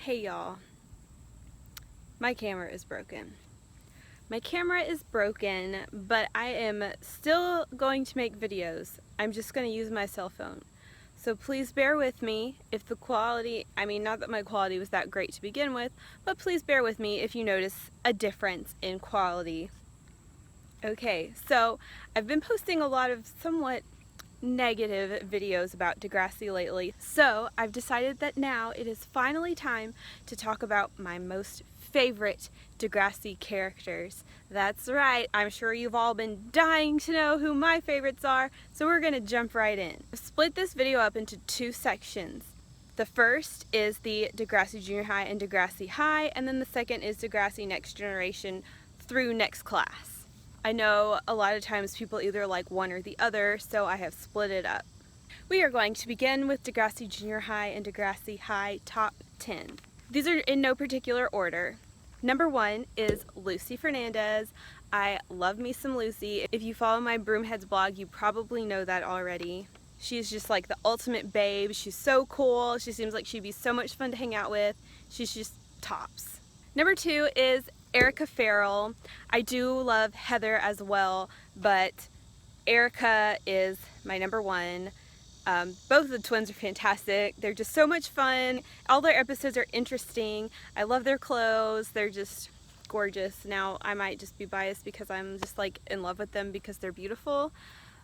Hey y'all, my camera is broken. My camera is broken, but I am still going to make videos. I'm just going to use my cell phone. So please bear with me if the quality, not that my quality was that great to begin with, but please bear with me if you notice a difference in quality. Okay, so I've been posting a lot of somewhat negative videos about Degrassi lately, so I've decided that now it is finally time to talk about my most favorite Degrassi characters. That's right, I'm sure you've all been dying to know who my favorites are, so we're gonna jump right in. I've split this video up into two sections. The first is the Degrassi Junior High and Degrassi High, and then the second is Degrassi Next Generation through next class. I know a lot of times people either like one or the other, so I have split it up. We are going to begin with Degrassi Junior High and Degrassi High Top 10. These are in no particular order. Number 1 is Lucy Fernandes. I love me some Lucy. If you follow my broomheadz blog, you probably know that already. She's just like the ultimate babe. She's so cool. She seems like she'd be so much fun to hang out with. She's just tops. Number 2 is Erica Farrell. I do love Heather as well, but Erica is my number 1. Both of the twins are fantastic. They're just so much fun. All their episodes are interesting. I love their clothes. They're just gorgeous. Now, I might just be biased because I'm just like in love with them because they're beautiful,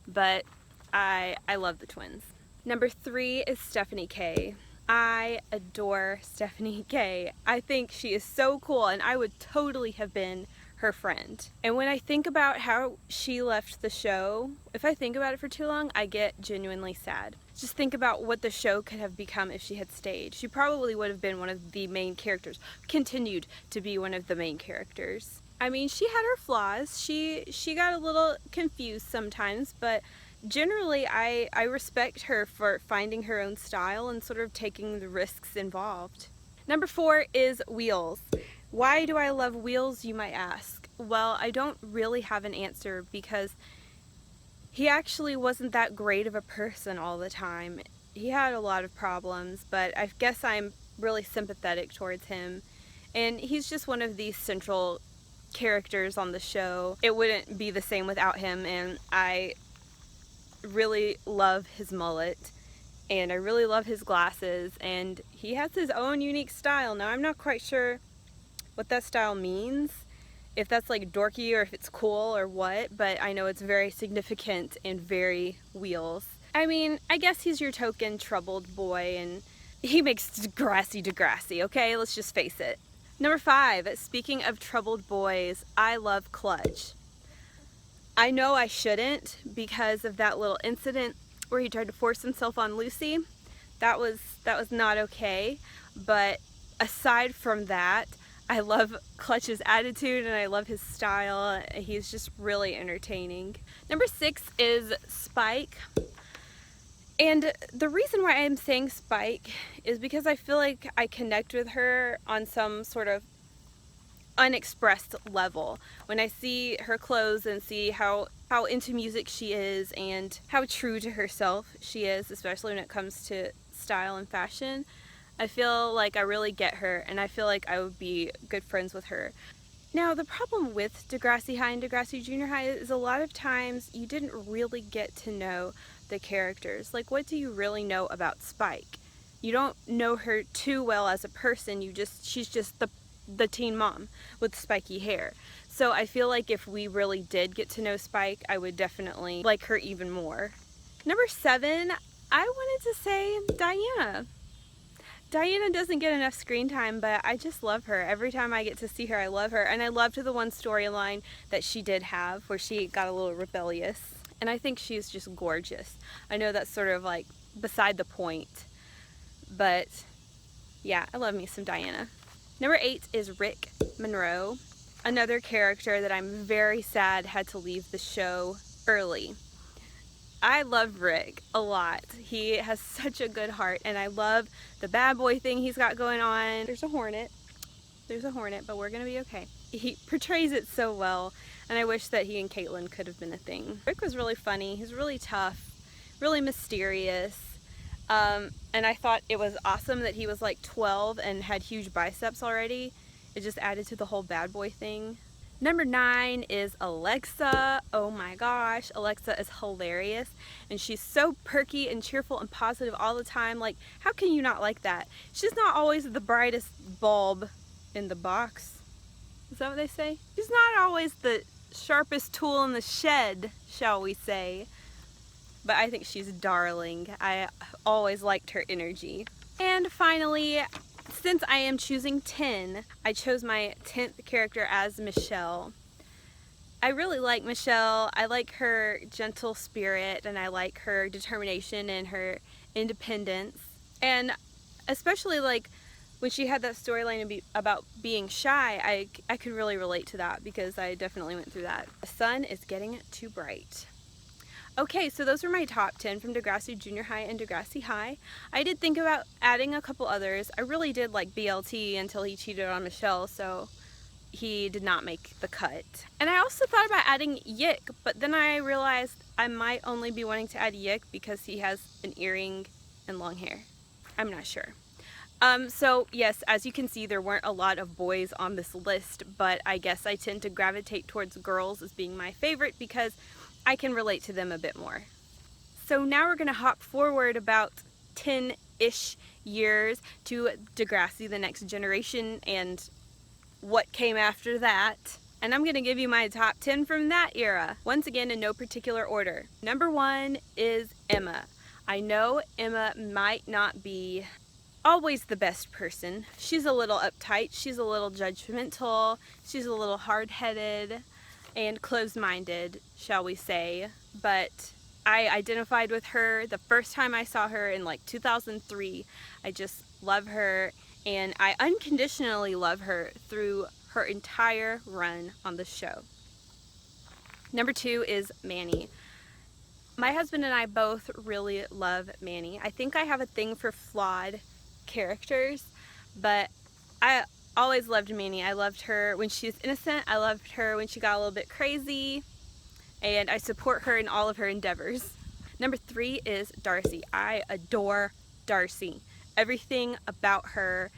but I love the twins. Number 3 is Stephanie K. I adore Stephanie K. I think she is so cool, and I would totally have been her friend. And when I think about how she left the show, if I think about it for too long, I get genuinely sad. Just think about what the show could have become if she had stayed. She probably would have been one of the main characters, continued to be one of the main characters. I mean, she had her flaws. She got a little confused sometimes, but generally, I respect her for finding her own style and sort of taking the risks involved. Number 4 is Wheels. Why do I love Wheels, you might ask? Well, I don't really have an answer because he actually wasn't that great of a person all the time. He had a lot of problems, but I guess I'm really sympathetic towards him. And he's just one of these central characters on the show. It wouldn't be the same without him, and I really love his mullet, and I really love his glasses, and he has his own unique style. Now, I'm not quite sure what that style means, if that's like dorky or if it's cool or what, but I know it's very significant and very Wheels. I mean, I guess he's your token troubled boy, and he makes Degrassi, okay? Let's just face it. Number 5, speaking of troubled boys, I love Clutch. I know I shouldn't because of that little incident where he tried to force himself on Lucy. That was not okay, but aside from that, I love Clutch's attitude and I love his style. He's just really entertaining. Number 6 is Spike. And the reason why I'm saying Spike is because I feel like I connect with her on some sort of unexpressed level. When I see her clothes and see how into music she is and how true to herself she is, especially when it comes to style and fashion, I feel like I really get her, and I feel like I would be good friends with her. Now, the problem with Degrassi High and Degrassi Junior High is a lot of times you didn't really get to know the characters. Like, what do you really know about Spike? You don't know her too well as a person. She's just the teen mom with spiky hair. So I feel like if we really did get to know Spike, I would definitely like her even more. Number 7, I wanted to say Diana. Diana doesn't get enough screen time, but I just love her. Every time I get to see her, I love her. And I loved the one storyline that she did have where she got a little rebellious. And I think she's just gorgeous. I know that's sort of like beside the point, but yeah, I love me some Diana. Number 8 is Rick Monroe, another character that I'm very sad had to leave the show early. I love Rick a lot. He has such a good heart, and I love the bad boy thing he's got going on. There's a hornet, but we're gonna be okay. He portrays it so well, and I wish that he and Caitlin could have been a thing. Rick was really funny. He's really tough, really mysterious. And I thought it was awesome that he was like 12 and had huge biceps already. It just added to the whole bad boy thing. Number 9 is Alexa. Oh my gosh, Alexa is hilarious, and she's so perky and cheerful and positive all the time. Like, how can you not like that? She's not always the brightest bulb in the box. Is that what they say? She's not always the sharpest tool in the shed, shall we say. But I think she's darling. I always liked her energy. And finally, since I am choosing 10, I chose my 10th character as Michelle. I really like Michelle. I like her gentle spirit, and I like her determination and her independence. And especially like when she had that storyline about being shy, I could really relate to that because I definitely went through that. The sun is getting too bright. Okay, so those were my top 10 from Degrassi Junior High and Degrassi High. I did think about adding a couple others. I really did like BLT until he cheated on Michelle, so he did not make the cut. And I also thought about adding Yick, but then I realized I might only be wanting to add Yick because he has an earring and long hair. I'm not sure. So yes, as you can see, there weren't a lot of boys on this list, but I guess I tend to gravitate towards girls as being my favorite because I can relate to them a bit more. So now we're going to hop forward about 10-ish years to Degrassi, the Next Generation, and what came after that. And I'm going to give you my top 10 from that era, once again in no particular order. Number 1 is Emma. I know Emma might not be always the best person. She's a little uptight, she's a little judgmental, she's a little hard-headed and closed-minded, shall we say, but I identified with her the first time I saw her in like 2003. I just love her, and I unconditionally love her through her entire run on the show. Number 2 is Manny. My husband and I both really love Manny. I think I have a thing for flawed characters, but I always loved Manny. I loved her when she was innocent. I loved her when she got a little bit crazy, and I support her in all of her endeavors. Number 3 is Darcy. I adore Darcy. Everything about her,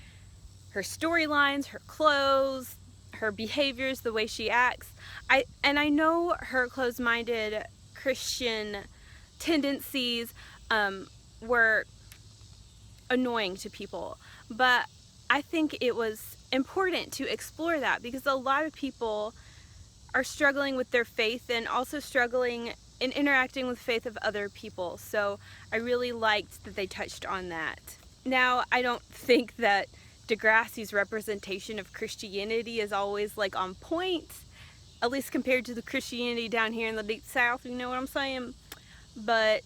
her storylines, her clothes, her behaviors, the way she acts. I know her closed-minded Christian tendencies were annoying to people, but I think it was important to explore that because a lot of people are struggling with their faith and also struggling in interacting with faith of other people. So I really liked that they touched on that. Now, I don't think that Degrassi's representation of Christianity is always like on point, at least compared to the Christianity down here in the Deep South, you know what I'm saying? But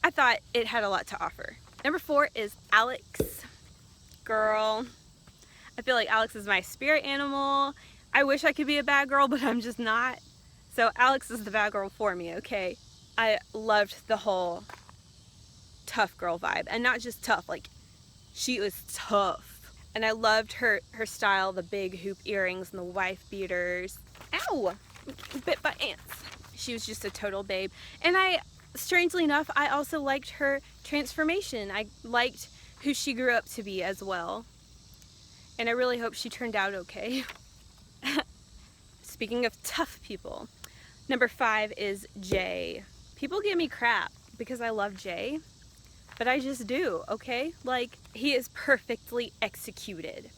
I thought it had a lot to offer. Number 4 is Alex. Girl, I feel like Alex is my spirit animal. I wish I could be a bad girl, but I'm just not. So Alex is the bad girl for me, okay? I loved the whole tough girl vibe, and not just tough, like she was tough. And I loved her style, the big hoop earrings and the wife beaters. Ow! I'm getting bit by ants. She was just a total babe. And strangely enough, I also liked her transformation. I liked who she grew up to be as well. And I really hope she turned out okay. Speaking of tough people, number 5 is Jay. People give me crap because I love Jay, but I just do, okay? Like, he is perfectly executed.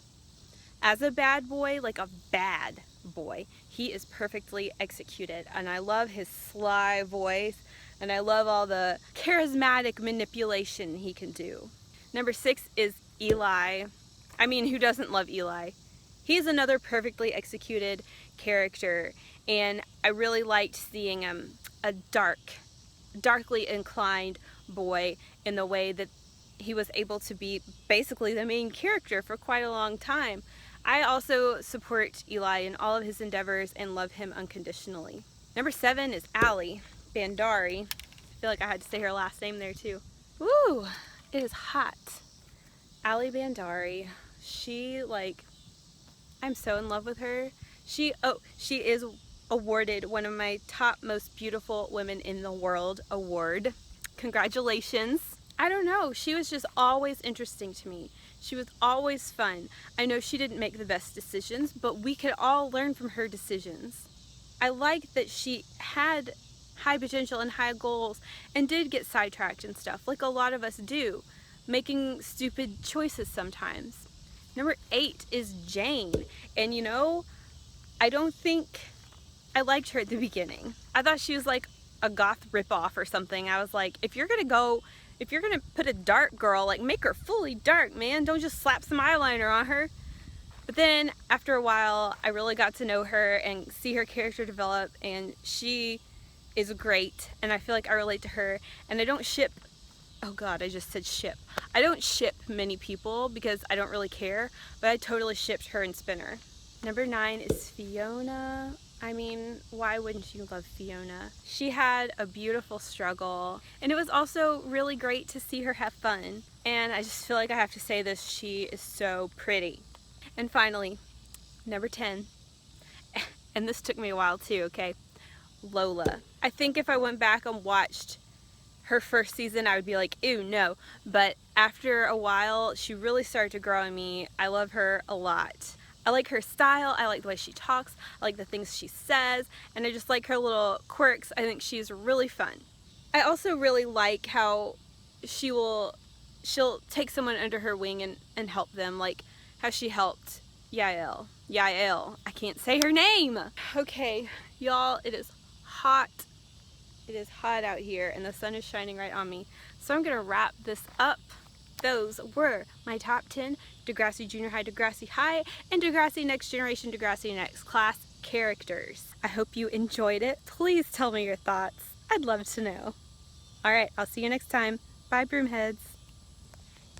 As a bad boy, like a bad boy, he is perfectly executed. And I love his sly voice, and I love all the charismatic manipulation he can do. Number 6 is Eli. I mean, who doesn't love Eli? He's another perfectly executed character, and I really liked seeing a darkly inclined boy in the way that he was able to be basically the main character for quite a long time. I also support Eli in all of his endeavors and love him unconditionally. Number 7 is Alli Bandari. I feel like I had to say her last name there too. Woo! It is hot. Alli Bandari. I'm so in love with her. She is awarded one of my top most beautiful women in the world award. Congratulations. I don't know, she was just always interesting to me. She was always fun. I know she didn't make the best decisions, but we could all learn from her decisions. I liked that she had high potential and high goals and did get sidetracked and stuff, like a lot of us do, making stupid choices sometimes. Number 8 is Jane, and you know, I don't think I liked her at the beginning. I thought she was like a goth ripoff or something. I was like, if you're gonna put a dark girl, like make her fully dark, man. Don't just slap some eyeliner on her. But then after a while, I really got to know her and see her character develop, and she is great, and I feel like I relate to her. And I don't ship, oh god, I just said ship. I don't ship many people because I don't really care, but I totally shipped her and Spinner. Number 9 is Fiona. I mean, why wouldn't you love Fiona? She had a beautiful struggle, and it was also really great to see her have fun. And I just feel like I have to say this, she is so pretty. And finally, number 10, and this took me a while too, okay? Lola. I think if I went back and watched her first season, I would be like, ew, no. But after a while, she really started to grow on me. I love her a lot. I like her style, I like the way she talks, I like the things she says, and I just like her little quirks. I think she's really fun. I also really like how she'll take someone under her wing and help them, like how she helped Yael. I can't say her name. Okay, y'all, it is hot. It is hot out here and the sun is shining right on me. So I'm gonna wrap this up. Those were my top 10 Degrassi Junior High, Degrassi High, and Degrassi Next Generation, Degrassi Next Class characters. I hope you enjoyed it. Please tell me your thoughts. I'd love to know. Alright, I'll see you next time. Bye, broomheads.